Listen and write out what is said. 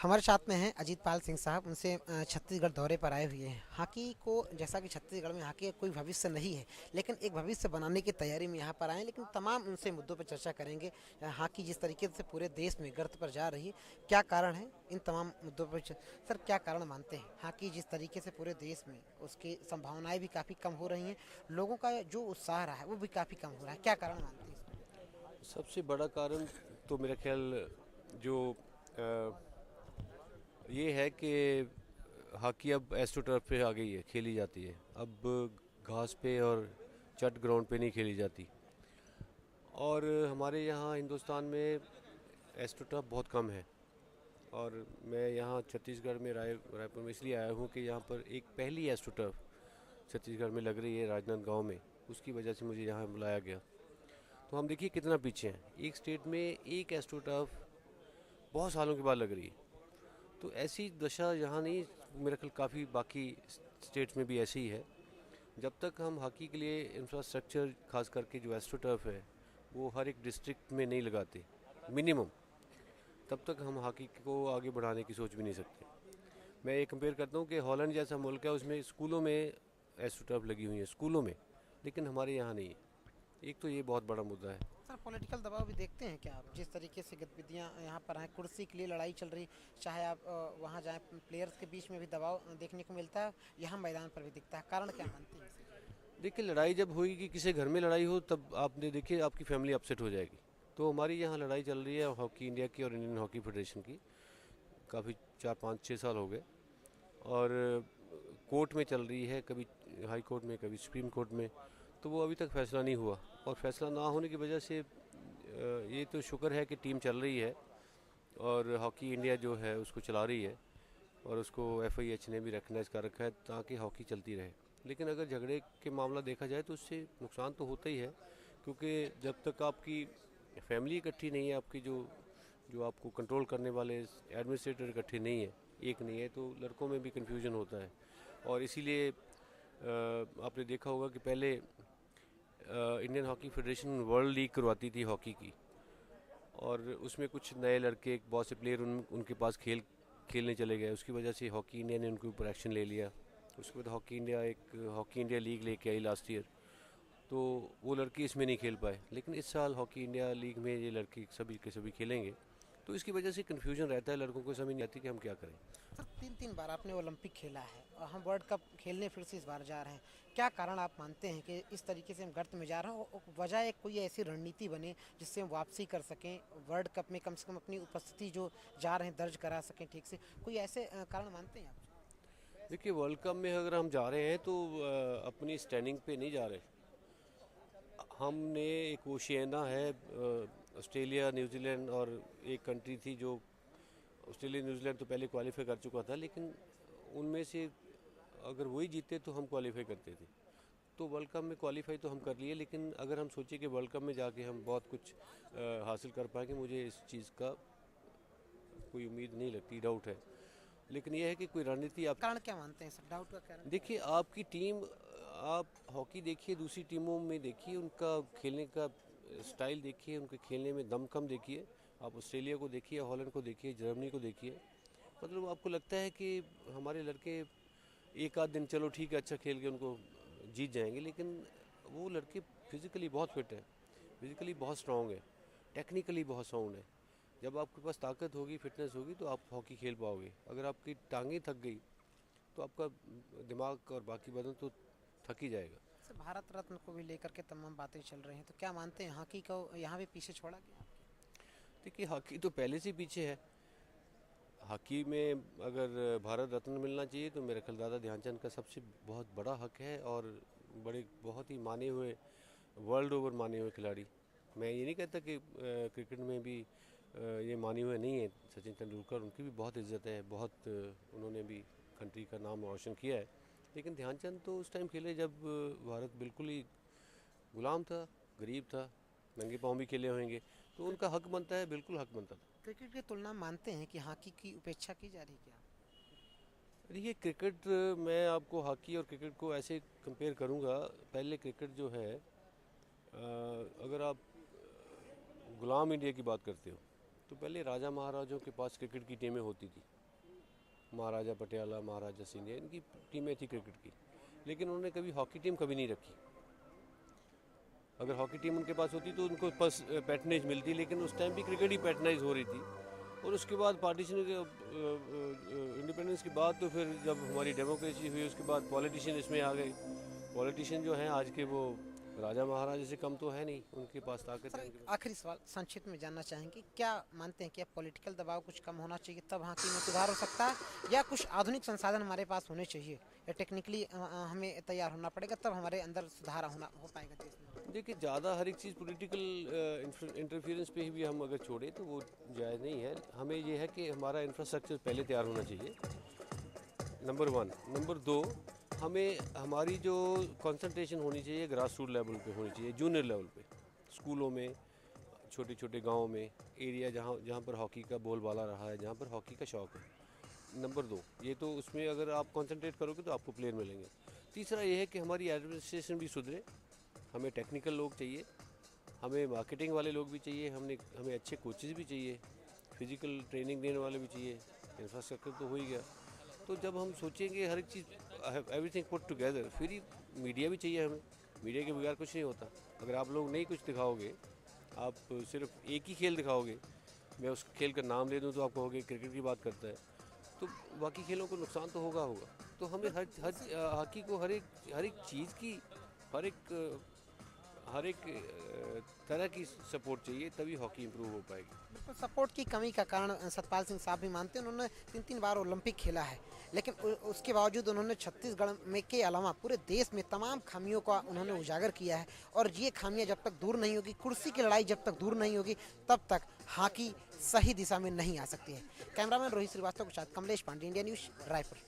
हमारे साथ में हैं अजीत पाल सिंह साहब। उनसे छत्तीसगढ़ दौरे पर आए हुए हैं। हॉकी को, जैसा कि छत्तीसगढ़ में हॉकी का कोई भविष्य नहीं है, लेकिन एक भविष्य बनाने की तैयारी में यहाँ पर आए हैं। लेकिन तमाम उनसे मुद्दों पर चर्चा करेंगे। हॉकी जिस तरीके से पूरे देश में गर्त पर जा रही है, क्या कारण है, इन तमाम मुद्दों पर सर क्या कारण मानते हैं? हॉकी जिस तरीके से पूरे देश में उसकी संभावनाएं भी काफ़ी कम हो रही हैं, लोगों का जो उत्साह रहा है वो भी काफ़ी कम हो रहा है, क्या कारण मानते हैं इसमें? सबसे बड़ा कारण तो मेरा ख्याल जो ये है कि हॉकी अब एस्ट्रोटर्फ पे आ गई है, खेली जाती है अब घास पे और चट ग्राउंड पे नहीं खेली जाती। और हमारे यहाँ हिंदुस्तान में एस्ट्रोटर्फ बहुत कम है। और मैं यहाँ छत्तीसगढ़ में रायपुर में इसलिए आया हूँ कि यहाँ पर एक पहली एस्ट्रोटर्फ छत्तीसगढ़ में लग रही है राजनांदगांव में। उसकी वजह से मुझे यहाँ बुलाया गया। तो हम देखिए कितना पीछे हैं, एक स्टेट में एक एस्ट्रोटर्फ बहुत सालों के बाद लग रही है। तो ऐसी दशा यहाँ नहीं, मेरे ख्याल काफ़ी बाकी स्टेट्स में भी ऐसी ही है। जब तक हम हॉकी के लिए इंफ्रास्ट्रक्चर खास करके जो एस्ट्रोटर्फ है वो हर एक डिस्ट्रिक्ट में नहीं लगाते मिनिमम, तब तक हम हॉकी को आगे बढ़ाने की सोच भी नहीं सकते। मैं ये कंपेयर करता हूँ कि हॉलैंड जैसा मुल्क है, उसमें स्कूलों में एस्ट्रोटर्फ लगी हुई है, स्कूलों में, लेकिन हमारे यहाँ नहीं है। एक तो ये बहुत बड़ा मुद्दा है। सर पॉलिटिकल दबाव भी देखते हैं क्या आप? जिस तरीके से गतिविधियां यहाँ पर हैं, कुर्सी के लिए लड़ाई चल रही, चाहे आप वहाँ जाएं, प्लेयर्स के बीच में भी दबाव देखने को मिलता है, यहाँ मैदान पर भी दिखता है। कारण क्या मानते हैं इसे? देखिए, लड़ाई जब होगी कि किसी घर में लड़ाई हो तब आपने देखिए आपकी फैमिली अपसेट हो जाएगी। तो हमारी यहाँ लड़ाई चल रही है हॉकी इंडिया की और इंडियन हॉकी फेडरेशन की, काफ़ी 4 5 6 साल हो गए। और कोर्ट में चल रही है, कभी हाई कोर्ट में कभी सुप्रीम कोर्ट में। तो वो अभी तक फैसला नहीं हुआ। और फैसला ना होने की वजह से ये तो शुक्र है कि टीम चल रही है और हॉकी इंडिया जो है उसको चला रही है। और उसको FIH ने भी रेकगनाइज कर रखा है ताकि हॉकी चलती रहे। लेकिन अगर झगड़े के मामला देखा जाए तो उससे नुकसान तो होता ही है, क्योंकि जब तक आपकी फैमिली इकट्ठी नहीं है, आपकी जो जो आपको कंट्रोल करने वाले एडमिनिस्ट्रेटर इकट्ठे नहीं है, एक नहीं है, तो लड़कों में भी कन्फ्यूजन होता है। और इसीलिए आपने देखा होगा कि पहले Indian hockey federation world league करवाती थी हॉकी की। और उसमें कुछ नए लड़के, बहुत से प्लेयर उनके पास खेलने चले गए। उसकी वजह से हॉकी इंडिया ने उनके ऊपर एक्शन ले लिया। उसके बाद हॉकी इंडिया लीग लेके आई लास्ट ईयर। तो वो लड़के इसमें नहीं खेल पाए, लेकिन इस साल हॉकी इंडिया लीग में ये लड़के सभी के सभी खेलेंगे। तो इसकी वजह से कन्फ्यूजन रहता है, लड़कों को समझ नहीं आती कि हम क्या करें। सर तीन तीन बार आपने ओलंपिक खेला है और हम वर्ल्ड कप खेलने फिर से इस बार जा रहे हैं। क्या कारण आप मानते हैं कि इस तरीके से हम गर्त में जा रहे हैं, और वजह एक कोई ऐसी रणनीति बने जिससे हम वापसी कर सकें, वर्ल्ड कप में कम से कम अपनी उपस्थिति जो जा रहे हैं दर्ज करा सकें ठीक से? कोई ऐसे कारण मानते हैं आप? देखिए, वर्ल्ड कप में अगर हम जा रहे हैं तो अपनी स्टैंडिंग पे नहीं जा रहे। हमने एक ओशियाना है, ऑस्ट्रेलिया न्यूजीलैंड और एक कंट्री थी जो, ऑस्ट्रेलिया न्यूजीलैंड तो पहले क्वालिफाई कर चुका था, लेकिन उनमें से अगर वही जीते तो हम क्वालिफाई करते थे। तो वर्ल्ड कप में क्वालिफाई तो हम कर लिए, लेकिन अगर हम सोचे कि वर्ल्ड कप में जाके हम बहुत कुछ हासिल कर पाएंगे, मुझे इस चीज़ का कोई उम्मीद नहीं लगती, डाउट है। लेकिन यह है कि कोई रणनीति आप कारण क्या मानते हैं सर? डाउट का कारण क्या देखिए, आपकी टीम, आप हॉकी देखिए, दूसरी टीमों में देखिए, उनका खेलने का स्टाइल देखिए, उनके खेलने में दमखम देखिए। आप ऑस्ट्रेलिया को देखिए, हॉलैंड को देखिए, जर्मनी को देखिए। मतलब आपको लगता है कि हमारे लड़के एक आध दिन चलो ठीक है अच्छा खेल के उनको जीत जाएंगे, लेकिन वो लड़के फिजिकली बहुत फिट हैं, फिजिकली बहुत स्ट्रांग है, टेक्निकली बहुत साउंड है। जब आपके पास ताकत होगी, फिटनेस होगी, तो आप हॉकी खेल पाओगे। अगर आपकी टांगें थक गई तो आपका दिमाग और बाकी बदन तो थक ही जाएगा। है? सर भारत रत्न को भी लेकर के तमाम बातें चल रही हैं, तो क्या मानते हैं हॉकी को यहाँ भी पीछे छोड़ा गया? देखिए, हॉकी तो पहले से पीछे है। हॉकी में अगर भारत रत्न मिलना चाहिए तो मेरे ख्याल दादा ध्यानचंद का सबसे बहुत बड़ा हक है। और बड़े बहुत ही माने हुए, वर्ल्ड ओवर माने हुए खिलाड़ी। मैं ये नहीं कहता कि क्रिकेट में भी ये माने हुए नहीं है। सचिन तेंदुलकर, उनकी भी बहुत इज्जत है, बहुत उन्होंने भी कंट्री का नाम रोशन किया है। लेकिन ध्यानचंद तो उस टाइम खेले जब भारत बिल्कुल ही गुलाम था, गरीब था, नंगे पाँव भी खेले होंगे। तो उनका हक बनता है, बिल्कुल हक बनता था। क्रिकेट की तुलना मानते हैं कि हॉकी की उपेक्षा की जा रही है क्या? देखिए, क्रिकेट, मैं आपको हॉकी और क्रिकेट को ऐसे कंपेयर करूंगा। पहले क्रिकेट जो है, अगर आप गुलाम इंडिया की बात करते हो तो पहले राजा महाराजाओं के पास क्रिकेट की टीमें होती थी, महाराजा पटियाला, महाराजा सिंधिया, इनकी टीमें थी क्रिकेट की, लेकिन उन्होंने कभी हॉकी टीम कभी नहीं रखी। अगर हॉकी टीम उनके पास होती तो उनको पैटर्नेज मिलती, लेकिन उस टाइम भी क्रिकेट ही पैटर्नाइज हो रही थी। और उसके बाद पार्टीशन इंडिपेंडेंस के बाद तो फिर जब हमारी डेमोक्रेसी हुई उसके बाद पॉलिटिशियन इसमें आ गए। पॉलिटिशियन जो हैं आज के वो राजा महाराजा से कम तो है नहीं, उनके पास ताकत सर है। एक आखिरी सवाल संक्षिप्त में जानना चाहेंगे, क्या मानते हैं कि पॉलिटिकल दबाव कुछ कम होना चाहिए तब हॉकी में सुधार हो सकता है, या कुछ आधुनिक संसाधन हमारे पास होने चाहिए, या टेक्निकली हमें तैयार होना पड़ेगा तब हमारे अंदर सुधार हो पाएगा देश में? देखिए, ज़्यादा हर एक चीज़ पॉलिटिकल इंटरफेरेंस पे ही भी हम अगर छोड़ें तो वो जायज़ नहीं है। हमें ये है कि हमारा इंफ्रास्ट्रक्चर पहले तैयार होना चाहिए, नंबर 1। नंबर 2, हमें हमारी जो कंसंट्रेशन होनी चाहिए ग्रास रूट लेवल पे होनी चाहिए, जूनियर लेवल पे, स्कूलों में, छोटे छोटे गाँव में, एरिया जहाँ जहाँ पर हॉकी का बोलबाला रहा है, जहाँ पर हॉकी का शौक़ है। नंबर 2, ये तो उसमें अगर आप कंसंट्रेट करोगे तो आपको प्लेयर मिलेंगे। तीसरा ये है कि हमारी एडमिनिस्ट्रेशन भी सुधरे, हमें टेक्निकल लोग चाहिए, हमें मार्केटिंग वाले लोग भी चाहिए, हमें अच्छे कोचेज़ भी चाहिए, फिज़िकल ट्रेनिंग देने वाले भी चाहिए। इंफ्रास्ट्रक्चर तो हो ही गया। तो जब हम सोचेंगे हर एक चीज़ एवरीथिंग पुट टुगेदर, फिर ही मीडिया भी चाहिए हमें। मीडिया के बगैर कुछ नहीं होता। अगर आप लोग नहीं कुछ दिखाओगे, आप सिर्फ एक ही खेल दिखाओगे, मैं उस खेल का नाम ले दूँ तो आप कहोगे क्रिकेट की बात करता है, तो बाकी खेलों को नुकसान तो होगा। तो हमें हर हॉकी को हर एक चीज़ की, हर एक तरह की सपोर्ट चाहिए, तभी हॉकी इम्प्रूव हो पाएगी। बिल्कुल, सपोर्ट की कमी का कारण सतपाल सिंह साहब भी मानते हैं। उन्होंने 3 बार ओलंपिक खेला है, लेकिन उसके बावजूद उन्होंने छत्तीसगढ़ में के अलावा पूरे देश में तमाम खामियों का उन्होंने उजागर किया है। और ये खामियां जब तक दूर नहीं होगी, कुर्सी की लड़ाई जब तक दूर नहीं होगी, तब तक हॉकी सही दिशा में नहीं आ सकती है। कैमरामैन रोहित श्रीवास्तव के साथ कमलेश पांडे, इंडिया न्यूज़, रायपुर।